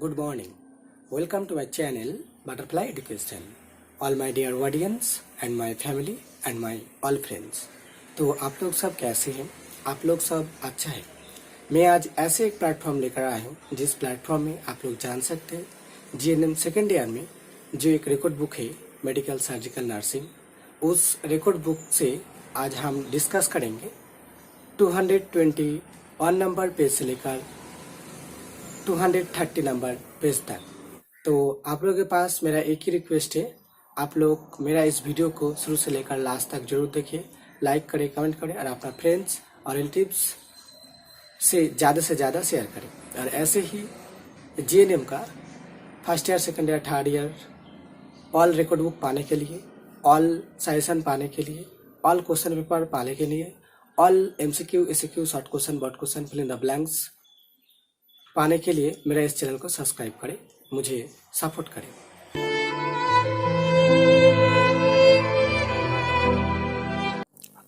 Good morning. Welcome to my channel Butterfly Education. All my dear audience and my family and my all friends. तो आप लोग सब कैसे हैं? आप लोग सब अच्छा है? मैं आज ऐसे एक प्लेटफॉर्म लेकर आया हूँ जिस प्लेटफॉर्म में आप लोग जान सकते हैं जीएनएम सेकेंड ईयर में जो एक रिकॉर्ड बुक है मेडिकल सर्जिकल नर्सिंग, उस रिकॉर्ड बुक से आज हम डिस्कस करेंगे 221 नंबर पेज से लेकर 230 नंबर पेज तक। तो आप लोगों के पास मेरा एक ही रिक्वेस्ट है, आप लोग मेरा इस वीडियो को शुरू से लेकर लास्ट तक जरूर देखिए, लाइक करें, कमेंट करें और अपना फ्रेंड्स और रिलेटिव्स से ज़्यादा शेयर करें। और ऐसे ही जीएनएम का first year, second year, third year all record book पाने के लिए, ऑल सजेशन पाने के लिए, ऑल क्वेश्चन पेपर पाने के लिए, all MCQ, SQ, short question, board question, fill in the blanks पाने के लिए मेरा इस चैनल को सब्सक्राइब करें, मुझे सपोर्ट करें।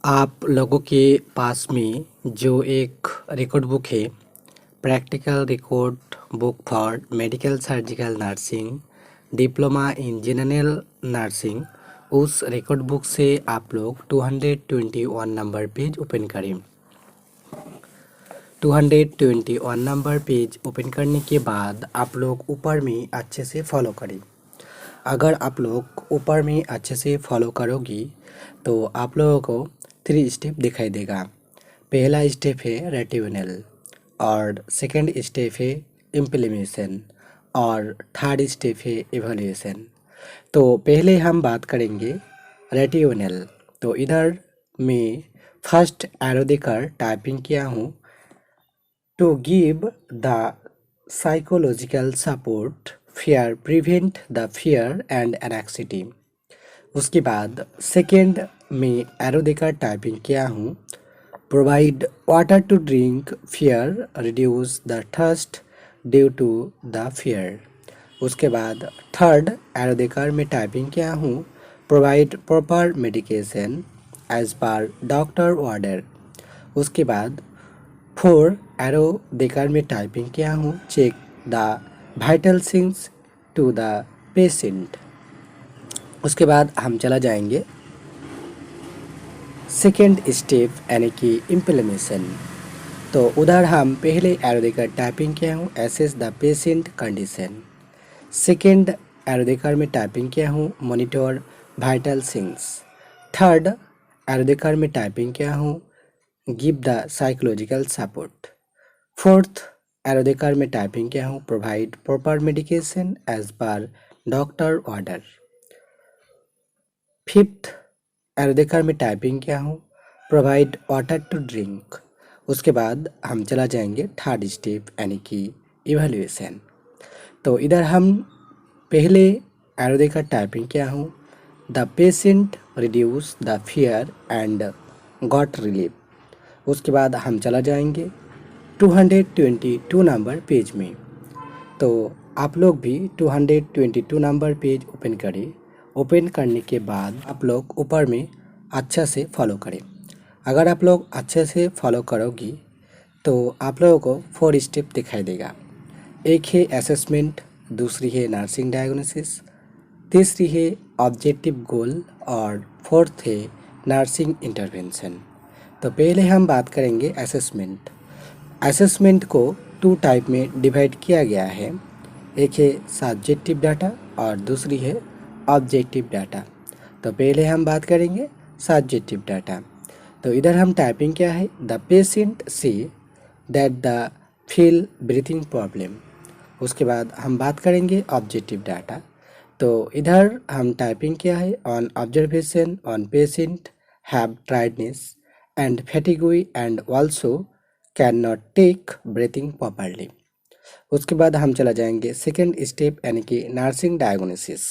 आप लोगों के पास में जो एक रिकॉर्ड बुक है practical record book for medical surgical nursing diploma in general nursing, उस रिकॉर्ड बुक से आप लोग 221 नंबर पेज ओपन करें। 221 नंबर पेज ओपन करने के बाद आप लोग ऊपर में अच्छे से फॉलो करें। अगर आप लोग ऊपर में अच्छे से फॉलो करोगी तो आप लोगों को 3 स्टेप दिखाई देगा। पहला स्टेप है रेटिब्यूनल और सेकंड स्टेप है इम्प्लीमेशन और थर्ड स्टेप है इवैल्यूएशन। तो पहले हम बात करेंगे रेटिब्यूनल। तो इधर मैं फर्स्ट एरो देकर टाइपिंग किया हूँ to give the psychological support, fear, prevent the fear and anxiety। उसके बाद सेकेंड में एरो देकर टाइपिंग किया हूँ provide water to drink, fear, reduce the thirst due to the fear। उसके बाद थर्ड एरो देकर मैं टाइपिंग किया हूँ provide proper medication as per doctor order. उसके बाद 4 एरो देकर मैं टाइपिंग किया हूँ check the vital signals to the patient. उसके बाद हम चला जाएंगे सेकेंड स्टेप यानी कि इम्प्लीमेशन। तो उधर हम पहले एरो देकर टाइपिंग किया हूँ assess the patient condition. Second arrow देकर मैं टाइपिंग किया हूँ monitor vital signals. Third arrow देकर मैं टाइपिंग किया हूँ give the psychological support. Fourth arrow देकर मैं टाइपिंग किया हूँ provide proper medication as per doctor order. Fifth arrow देकर मैं टाइपिंग किया हूँ प्रोवाइड वाटर टू ड्रिंक। उसके बाद हम चला जाएंगे थर्ड स्टेप यानी कि इवैल्यूएशन। तो इधर हम पहले एरो देकर टाइपिंग किया हूँ the patient reduce the fear and got relief. उसके बाद हम चला जाएंगे 222 नंबर पेज में। तो आप लोग भी 222 नंबर पेज ओपन करें। ओपन करने के बाद आप लोग ऊपर में अच्छा से फॉलो करें। अगर आप लोग अच्छे से फॉलो करोगी तो आप लोगों को 4 स्टेप दिखाई देगा। एक है असेसमेंट, दूसरी है नर्सिंग डायग्नोसिस, तीसरी है ऑब्जेक्टिव गोल और फोर्थ है नर्सिंग इंटरवेंशन। तो पहले हम बात करेंगे असेसमेंट। असेसमेंट को 2 टाइप में डिवाइड किया गया है, एक है सब्जेक्टिव डाटा और दूसरी है ऑब्जेक्टिव डाटा। तो पहले हम बात करेंगे सब्जेक्टिव डाटा। तो इधर हम टाइपिंग क्या है the patient see that the feel breathing problem. उसके बाद हम बात करेंगे ऑब्जेक्टिव डाटा। तो इधर हम टाइपिंग किया है on observation on patient have tiredness and fatigue and also cannot take breathing properly। उसके बाद हम चला जाएंगे सेकेंड स्टेप यानी कि नर्सिंग डायग्नोसिस।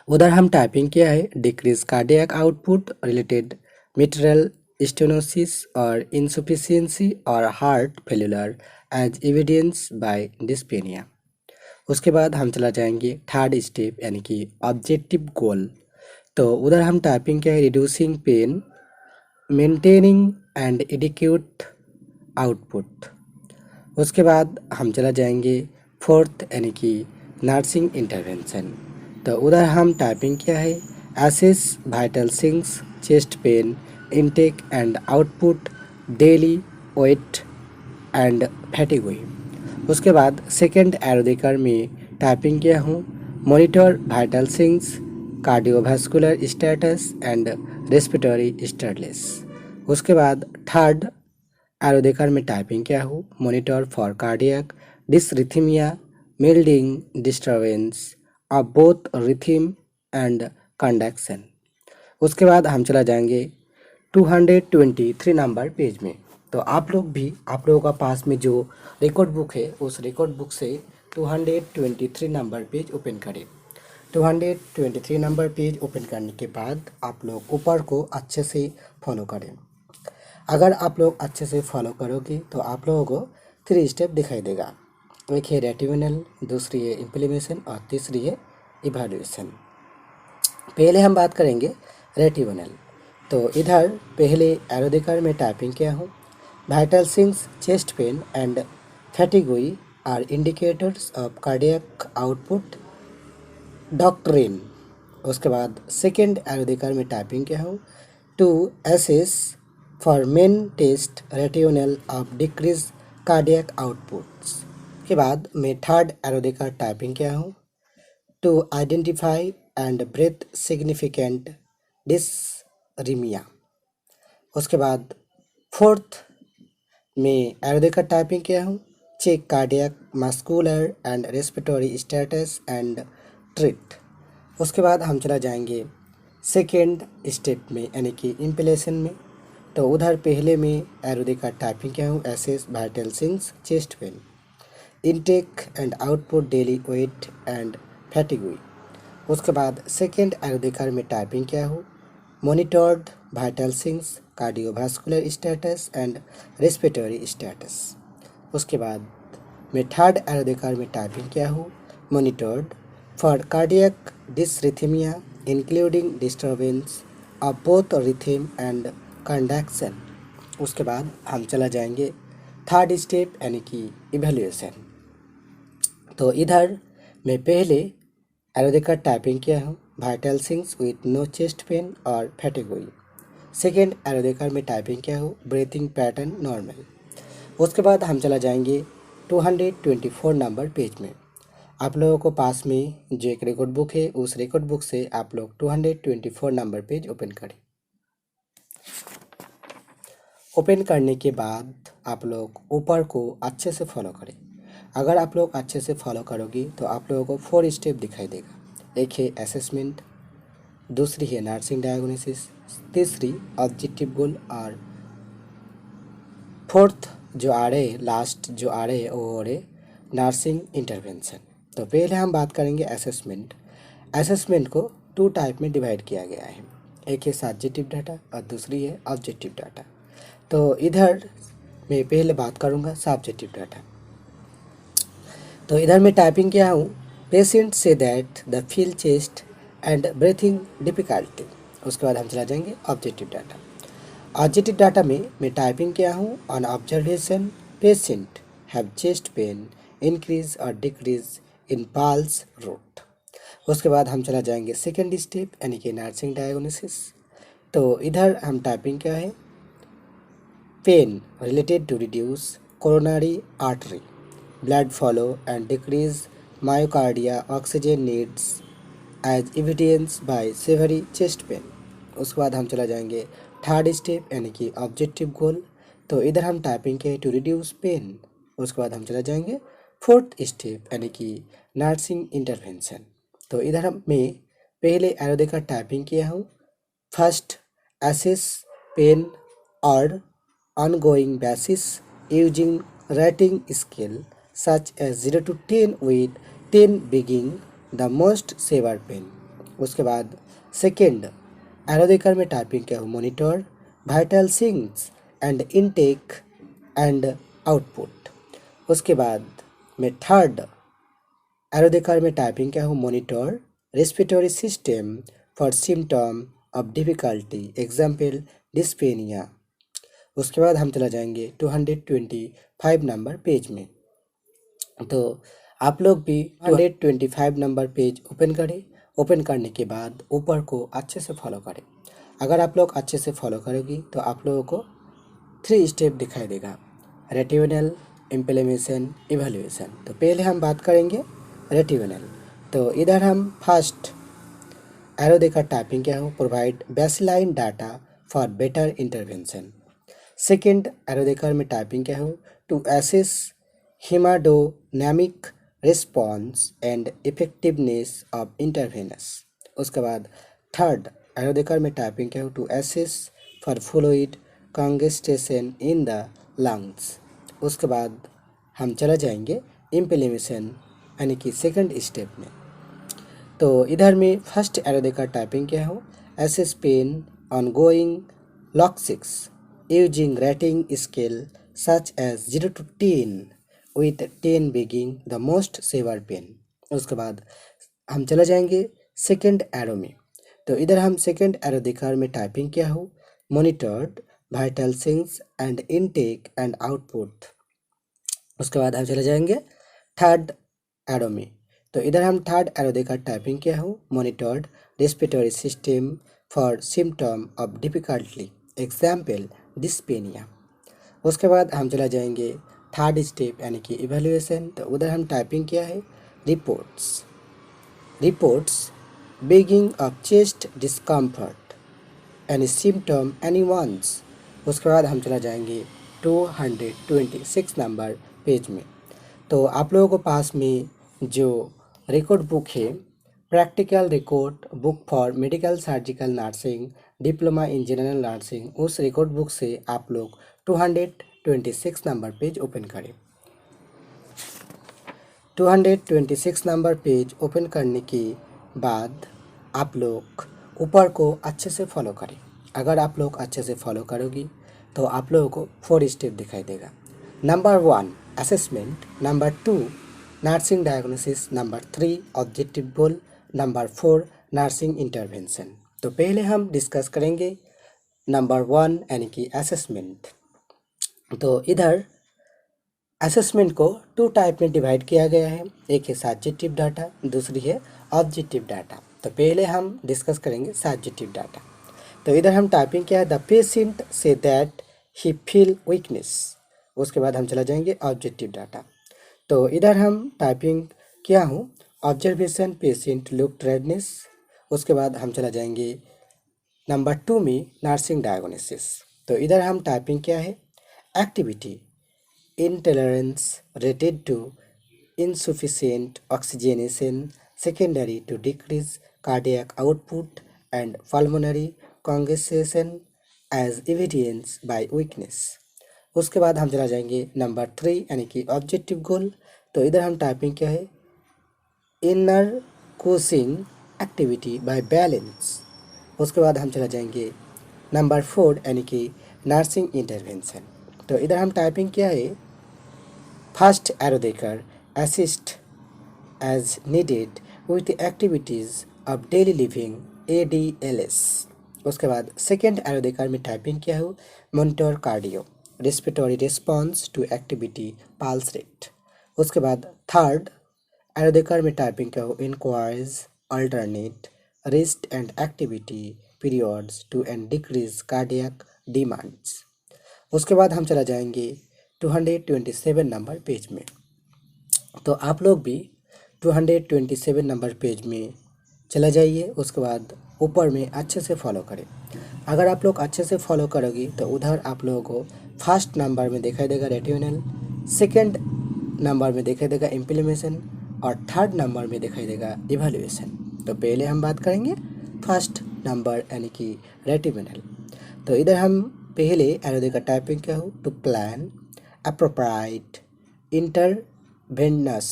उधर हम टाइपिंग किया है decrease cardiac output related mitral stenosis और इनसफिशियंसी और heart failure as evidence by dyspnea. उसके बाद हम चला जाएंगे थर्ड स्टेप यानी कि ऑब्जेक्टिव गोल। तो उधर हम टाइपिंग किया है reducing pain, maintaining and adequate output. उसके बाद हम चला जाएंगे फोर्थ यानी कि नर्सिंग इंटरवेंशन। तो उधर हम टाइपिंग किया है assess vital signs chest pain intake and output daily weight and fatigue हुई। उसके बाद सेकेंड एरो देकर मैं टाइपिंग किया हूँ monitor vital signs cardiovascular status and respiratory status. उसके बाद थर्ड एरो देकर मैं टाइपिंग किया हूँ monitor for cardiac dysrhythmia including disturbance of both rhythm and conduction. उसके बाद हम चला जाएंगे 223 नंबर पेज में। तो आप लोग भी आप लोगों का पास में जो रिकॉर्ड बुक है उस रिकॉर्ड बुक से 223 नंबर पेज ओपन करें। 223 नंबर पेज ओपन करने के बाद आप लोग ऊपर को अच्छे से फॉलो करें। अगर आप लोग अच्छे से फॉलो करोगे तो आप लोगों को 3 स्टेप दिखाई देगा। एक है रेटिब्यूनल, दूसरी है इम्प्लीमेशन और तीसरी है इवैल्यूएशन। पहले हम बात करेंगे रेटिब्यूनल। तो इधर पहले एरो देकर मैं टाइपिंग किया हूँ vital signs chest pain and fatigue are indicators of cardiac output doctrine. उसके बाद सेकेंड एरो देकर मैं टाइपिंग किया हूँ to assess for main test retribunal of decrease cardiac outputs. के बाद मैं थर्ड एरो देकर टाइपिंग किया हूँ to identify and breath significant dysrhythmia। उसके बाद फोर्थ में एरो देकर टाइपिंग किया हूँ check cardiac muscular and respiratory status and treat. उसके बाद हम चला जाएंगे सेकेंड स्टेप में यानी कि इम्प्लेशन में। तो उधर पहले में एरो देकर टाइपिंग किया हूँ assess vital signs chest pain intake and output daily weight and fatigue हुई। उसके बाद सेकेंड एरो देकर मैं टाइपिंग किया हूँ monitored vital signs cardiovascular status and respiratory status. उसके बाद मैं थर्ड एरो देकर मैं टाइपिंग किया हूँ monitored for cardiac dysrhythmia including disturbance of both rhythm and conduction. उसके बाद हम चला जाएंगे थर्ड स्टेप यानी कि इवैल्यूएशन। तो इधर मैं पहले एरो देकर टाइपिंग किया हूँ vital signs with no chest pain और फैटिग हुई। सेकेंड एरो देकर मैं टाइपिंग किया हूँ ब्रीथिंग पैटर्न नॉर्मल। उसके बाद हम चला जाएंगे 224 नंबर पेज में। आप लोगों को पास में जो एक रिकॉर्ड बुक है उस रिकॉर्ड बुक से आप लोग 224 नंबर पेज ओपन करें। ओपन करने के बाद आप लोग ऊपर को अच्छे से फॉलो करें। अगर आप लोग अच्छे से फॉलो करोगे तो आप लोगों को 4 स्टेप दिखाई देगा। एक है असेसमेंट, दूसरी है नर्सिंग डायग्नोसिस, तीसरी ऑब्जेक्टिव गोल और फोर्थ जो आ रहे लास्ट जो आ रहे वो हो रहे नर्सिंग इंटरवेंशन। तो पहले हम बात करेंगे असेसमेंट। असेसमेंट को 2 टाइप में डिवाइड किया गया है, एक है सब्जेक्टिव डाटा और दूसरी है ऑब्जेक्टिव डाटा। तो इधर मैं पहले बात करूँगा सब्जेक्टिव डाटा। तो इधर मैं टाइपिंग किया हूँ patient say that the feel chest and breathing difficulty. उसके बाद हम चला जाएंगे ऑब्जेक्टिव डाटा। ऑब्जेक्टिव डाटा में मैं टाइपिंग किया हूँ on observation patient have chest pain increase और डिक्रीज इन पल्स रेट। उसके बाद हम चला जाएंगे सेकेंड स्टेप यानी कि नर्सिंग डायग्नोसिस। तो इधर हम टाइपिंग किया है pen related to reduce coronary artery blood flow and decrease myocardia oxygen needs as evidenced by severe chest pain। उसके बाद हम चला जाएंगे थर्ड स्टेप यानी कि ऑब्जेक्टिव गोल। तो इधर हम टाइपिंग के टू रिड्यूस पेन। उसके बाद हम चला जाएंगे फोर्थ स्टेप यानी कि नर्सिंग इंटरवेंशन। तो इधर मैं पहले एरो देकर टाइपिंग किया हूँ फर्स्ट एसेस पेन और ongoing basis using rating scale such as 0 to 10 with 10 being the most severe pain। उसके बाद सेकेंड एरो देकर मैं टाइपिंग किया हूँ monitor vital sings and intake and output. उसके बाद मैं थर्ड एरो देकर मैं टाइपिंग किया हूँ monitor respiratory system for symptom of difficulty example dyspnea. उसके बाद हम चला जाएंगे 225 नंबर पेज में। तो आप लोग भी 125 नंबर पेज ओपन करें। ओपन करने के बाद ऊपर को अच्छे से फॉलो करें। अगर आप लोग अच्छे से फॉलो करोगी तो आप लोगों को 3 स्टेप दिखाई देगा, रेटिवनल, इम्प्लीमेशन, इवैल्यूएशन। तो पहले हम बात करेंगे रेटिवनल। तो इधर हम फर्स्ट एरो देकर टाइपिंग किया हूँ, provide baseline data for better intervention. Second arrow देकर मैं टाइपिंग किया हूँ, to assess hemodynamic response and effectiveness of interventions. उसके बाद थर्ड एरो देकर मैं टाइपिंग किया हूँ, to assess for fluid congestion in the lungs. उसके बाद हम चला जाएंगे इम्प्लीमेशन यानी कि सेकंड स्टेप में। तो इधर में फर्स्ट एरो देकर टाइपिंग किया हूँ, assess pain ongoing lock 6 using rating scale such as 0 to 10 with 10 being the most severe pain. उसके बाद हम चला जाएंगे सेकंड एरो में। तो इधर हम सेकंड एरो देकर में टाइपिंग किया हूँ, monitored vital sings and intake and output. उसके बाद हम चले जाएंगे थर्ड एरो में। तो इधर हम थर्ड एरो देकर टाइपिंग किया हूँ, monitored respiratory system for symptom of difficulty example dyspnea. उसके बाद हम चला जाएंगे थर्ड स्टेप यानी कि इवैल्यूएशन। तो उधर हम टाइपिंग किया है, reports beginning of chest discomfort any symptom anyone's। उसके बाद हम चला जाएंगे 226 नंबर पेज में। तो आप लोगों को पास में जो रिकॉर्ड बुक है, practical record book for medical surgical nursing diploma in general nursing, उस रिकॉर्ड बुक से आप लोग 226 नंबर पेज ओपन करें। 226 नंबर पेज ओपन करने के बाद आप लोग ऊपर को अच्छे से फॉलो करें। अगर आप लोग अच्छे से फॉलो करोगी तो आप लोगों को 4 स्टेप दिखाई देगा। Number 1 assessment, number 2 nursing diagnosis, number 3 objective goal, number 4 nursing intervention. तो पहले हम डिस्कस करेंगे नंबर 1 यानी कि असेसमेंट। तो इधर असेसमेंट को 2 टाइप में डिवाइड किया गया है, एक है सब्जेक्टिव डाटा, दूसरी है ऑब्जेक्टिव डाटा। तो पहले हम डिस्कस करेंगे सब्जेक्टिव डाटा। तो इधर हम टाइपिंग किया है, the patient say that he feel weakness. उसके बाद हम चला जाएंगे ऑब्जेक्टिव डाटा। तो इधर हम टाइपिंग किया हूँ, ऑब्जर्वेशन पेशेंट लुक रेडनेस। उसके बाद हम चला जाएंगे नंबर 2 में नर्सिंग डायग्नोसिस। तो इधर हम टाइपिंग किया है, activity intolerance related to insufficient oxygenation secondary to decrease cardiac output and pulmonary congestion as evidenced by weakness। उसके बाद हम चला जाएंगे नंबर 3 यानी कि ऑब्जेक्टिव गोल। तो इधर हम टाइपिंग क्या है, inner causing activity by balance. उसके बाद हम चला जाएंगे नंबर 4 यानी कि नर्सिंग इंटरवेंशन। तो इधर हम टाइपिंग किया है, फर्स्ट एरो देकर assist as needed with activities of daily living ADLS। उसके बाद सेकेंड एरो देकर मैं टाइपिंग किया हूँ, monitor cardio respiratory response to activity pulse rate. उसके बाद थर्ड एरो देकर मैं टाइपिंग किया हूँ, inquires alternate rest and activity periods to and decrease cardiac demands. उसके बाद हम चला जाएंगे 227 नंबर पेज में। तो आप लोग भी 227 नंबर पेज में चला जाइए। उसके बाद ऊपर में अच्छे से फॉलो करें। अगर आप लोग अच्छे से फॉलो करोगी तो उधर आप लोगों को फर्स्ट नंबर में दिखाई देगा रेटिनल, सेकंड नंबर में दिखाई देगा इम्प्लीमेशन और थर्ड नंबर में दिखाई देगा इवैल्यूएशन। तो पहले हम बात करेंगे फर्स्ट नंबर यानी कि रेटिनल। तो इधर हम पहले एरो देकर टाइपिंग क्या हो, टू प्लान अप्रोप्राइट इंटरवेनस।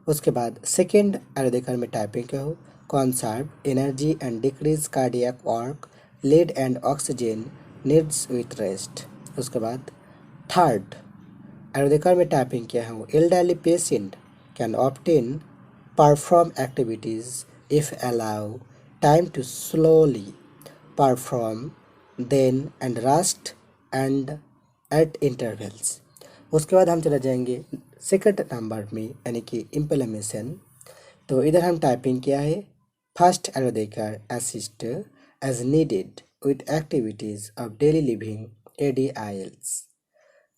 उसके बाद सेकेंड एरो देकर मैं टाइपिंग क्या हो, conserve energy and decrease cardiac work, lead and oxygen needs with rest। उसके बाद थर्ड एरो देकर मैं टाइपिंग किया हूँ, elderly patient can often perform activities if allow time to slowly perform then and rest and at intervals। उसके बाद हम चले जाएंगे सेकंड नंबर में यानी कि इम्प्लीमेशन, तो इधर हम टाइपिंग किया है फर्स्ट एरो देकर assist as needed with activities of daily living ADILs।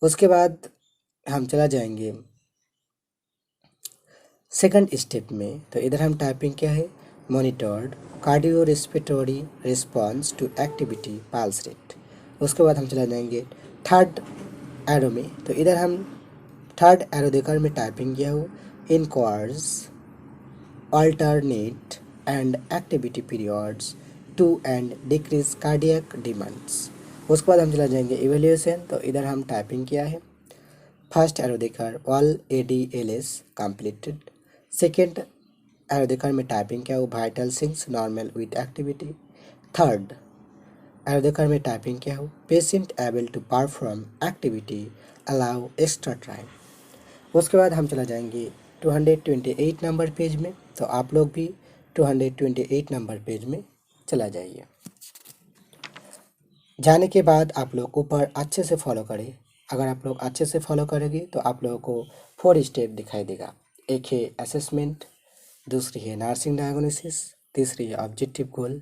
उसके बाद हम चला जाएंगे सेकंड स्टेप में, तो इधर हम टाइपिंग किया है monitored cardio respiratory response to activity pulse rate. उसके बाद हम चला जाएंगे थर्ड एरो में, तो इधर हम थर्ड एरो देकर में टाइपिंग किया हो इन course alternate and activity periods to and decrease cardiac demands। उसके बाद हम चला जाएंगे इवेल्यूएशन, तो इधर हम टाइपिंग किया है फर्स्ट एरो देकर all ADLS completed. Second arrow देकर में टाइपिंग किया हो vital signs normal with activity. Third arrow देकर में टाइपिंग किया हो patient able to perform activity allow extra time. उसके बाद हम चला जाएंगे 228 नंबर पेज में, तो आप लोग भी 228 नंबर पेज में चला जाइए। जाने के बाद आप लोग ऊपर अच्छे से फॉलो करें। अगर आप लोग अच्छे से फॉलो करेंगे तो आप लोगों को 4 स्टेप दिखाई देगा। एक है असेसमेंट, दूसरी है नर्सिंग डायग्नोसिस, तीसरी है ऑब्जेक्टिव गोल,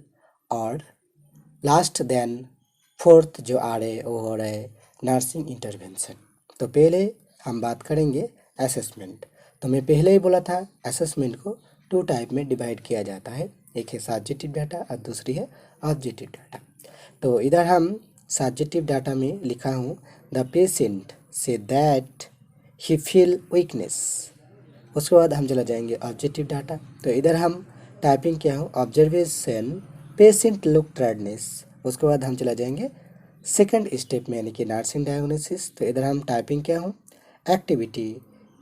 और लास्ट देन फोर्थ जो आ रहे वो हो रहे नर्सिंग इंटरवेंशन। तो पहले हम बात करेंगे असेसमेंट। तो मैं पहले ही बोला था असेसमेंट को 2 टाइप में डिवाइड किया जाता है, एक है सब्जेक्टिव डाटा और दूसरी है ऑब्जेक्टिव डाटा। तो इधर हम सब्जेक्टिव डाटा में लिखा हूँ the patient say that he feel weakness. उसके बाद हम चला जाएंगे ऑब्जेक्टिव डाटा, तो इधर हम टाइपिंग किया हूँ ऑब्जर्वेशन पेशेंट लुक टायर्डनेस। उसके बाद हम चला जाएंगे सेकंड स्टेप में यानी कि नर्सिंग डायग्नोसिस, तो इधर हम टाइपिंग किया हूँ activity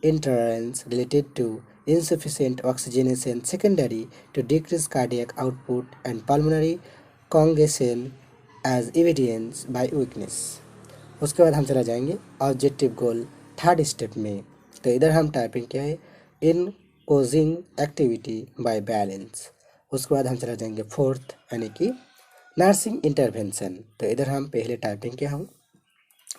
intolerance related to insufficient oxygenation secondary to decreased cardiac output and pulmonary congestion as evidenced by weakness। उसके बाद हम चला जाएंगे ऑब्जेक्टिव गोल थर्ड स्टेप में, तो इधर हम टाइपिंग किया है इन कोजिंग एक्टिविटी बाय बैलेंस। उसके बाद हम चला जाएंगे फोर्थ यानी कि नर्सिंग इंटरवेंशन, तो इधर हम पहले टाइपिंग किया हूँ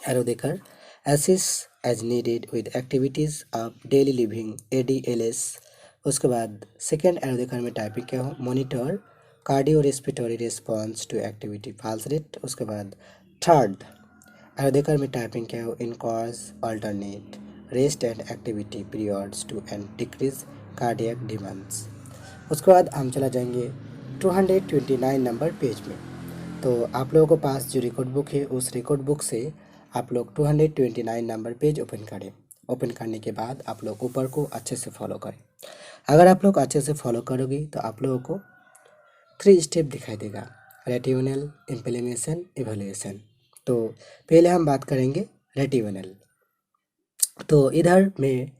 एरो देकर assist as needed with activities of daily living ADLS। उसके बाद सेकेंड एरो देकर मैं टाइपिंग किया हूँ monitor cardio respiratory response to activity pulse rate. उसके बाद थर्ड एरो देकर मैं टाइपिंग किया हूँ encourage alternate rest and activity periods to and decrease cardiac demands. उसके बाद हम चला जाएंगे 229 नंबर पेज में। तो आप लोगों के पास जो रिकॉर्ड बुक है उस रिकॉर्ड बुक से आप लोग 229 नंबर पेज ओपन करें। ओपन करने के बाद आप लोग ऊपर को अच्छे से फॉलो करें। अगर आप लोग अच्छे से फॉलो करोगे तो आप लोगों को 3 स्टेप दिखाई देगा रेटिवनल इम्प्लीमेशन इवैल्यूएशन। तो पहले हम बात करेंगे रेटिवनल। तो इधर मैं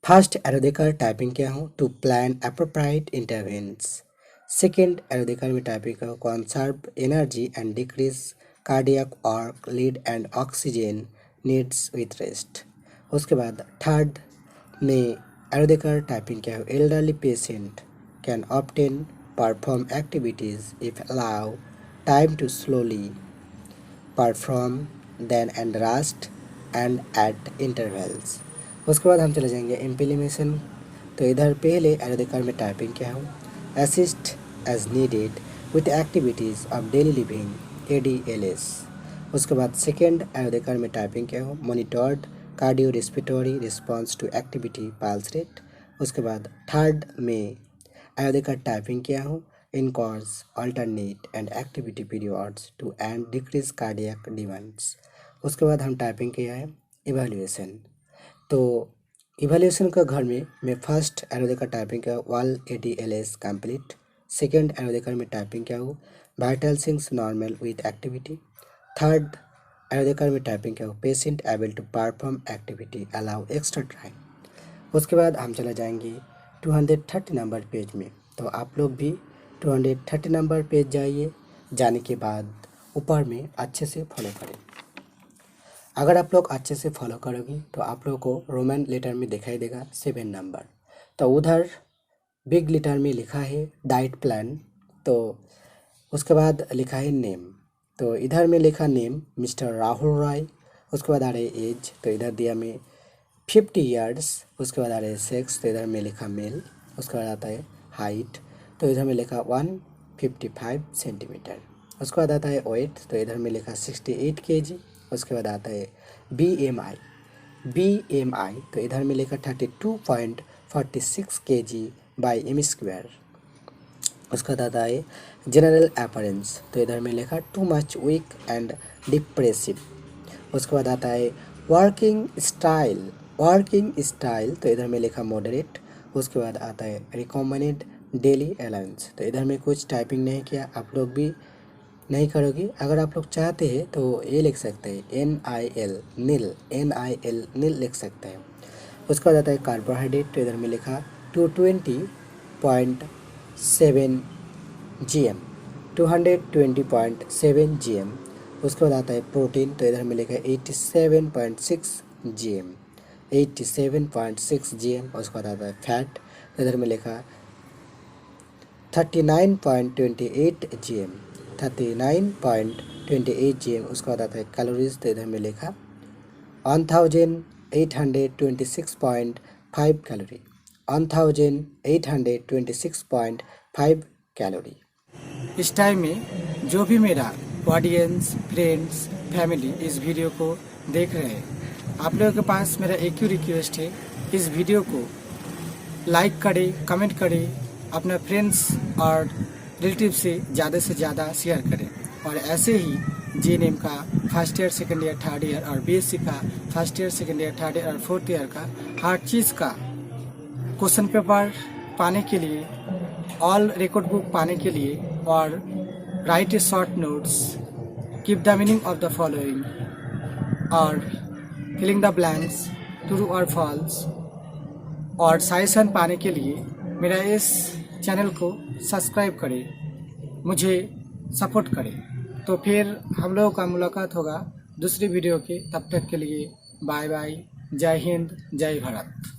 फर्स्ट एरो देकर टाइपिंग किया हूँ to plan appropriate interventions. Second arrow देकर मैं टाइपिंग किया हूँ conserve energy and decrease cardiac work load and oxygen needs with rest. उसके बाद थर्ड में एरो देकर टाइपिंग किया हूँ elderly patient can obtain perform activities if allow time to slowly perform then and rest and at intervals. उसके बाद हम चले जाएंगे इम्प्लीमेशन, तो इधर पहले एरो देकर में टाइपिंग किया हूँ assist as needed with activities of daily living ADLS। उसके बाद सेकेंड एरो देकर में टाइपिंग किया हूँ monitored cardio respiratory response to activity pulse rate. उसके बाद थर्ड में एरो देकर टाइपिंग किया हूँ encourage alternate and activity periods to and decrease cardiac demands. उसके बाद हम टाइपिंग किया है इवैल्यूएशन। तो इवैल्यूएशन का घर में मैं फर्स्ट एरो देकर टाइपिंग किया all ADLS complete. Second arrow देकर मैं टाइपिंग किया हूँ vital signs normal with activity. Third arrow देकर मैं टाइपिंग किया हूँ patient able to perform activity allow extra time. उसके बाद हम चला जाएंगे 230 नंबर पेज में, तो आप लोग भी 230 नंबर पेज जाइए। जाने के बाद ऊपर में अच्छे से फॉलो करें। अगर आप लोग अच्छे से फॉलो करोगे तो आप लोगों को रोमन लेटर में दिखाई देगा 7 नंबर, तो उधर बिग लेटर में लिखा है डाइट प्लान। तो उसके बाद लिखा है नेम, तो इधर में लिखा नेम मिस्टर राहुल रॉय। उसके बाद आ रही एज, तो इधर दिया मैं 50 ईयर्स, उसके बाद आ रहा है सेक्स, तो इधर में लिखा मेल, उसके बाद आता है हाइट, तो इधर में लिखा 155 सेंटीमीटर, उसके बाद आता है वेट, तो इधर में लिखा 68 kg, उसके बाद आता है BMI, तो इधर में लिखा 32.46 kg बाई m², उसका बाद आता है जनरल अपीयरेंस, तो इधर में लिखा too much weak and depressive, उसके बाद आता है वर्किंग स्टाइल, तो इधर में लिखा मॉडरेट, उसके बाद आता है रिकमेंडेड डेली अलाउंस, तो इधर में कुछ टाइपिंग नहीं किया, आप लोग भी नहीं करोगे, अगर आप लोग चाहते हैं तो ये लिख सकते हैं NIL नील लिख सकते हैं। उसके बाद आता है कार्बोहाइड्रेट, तो इधर में लिखा 220.7 GM, 220.7 GM, उसके बाद आता है प्रोटीन, तो इधर में लिखा है 87.6 GM, 87.6 GM, उसके बाद आता है फैट, तो इधर में लिखा 39.28 GM, 39.28 GM, उसके बाद आता है कैलोरीज, तो इधर में लिखा 1826.5 कैलोरी, 1826.5 कैलोरी। इस टाइम में जो भी मेरा ऑडियंस, फ्रेंड्स, फैमिली इस वीडियो को देख रहे हैं, आप लोगों के पास मेरा एक ही रिक्वेस्ट है, इस वीडियो को लाइक करें, कमेंट करें, अपने फ्रेंड्स और रिलेटिव से ज़्यादा शेयर करें, और ऐसे ही JNM का first year, second year, third year और BSc का first year, second year, third year और फोर्थ ईयर का हर चीज़ का क्वेश्चन पेपर पाने के लिए, ऑल रिकॉर्ड बुक पाने के लिए, और right A short notes, keep the meaning of the following, और फिलिंग द ब्लैंक्स, ट्रू और फॉल्स, और सजेशन पाने के लिए मेरा इस चैनल को सब्सक्राइब करें, मुझे सपोर्ट करें। तो फिर हम लोगों का मुलाकात होगा दूसरी वीडियो के, तब तक के लिए बाय बाय, जय हिंद, जय भारत।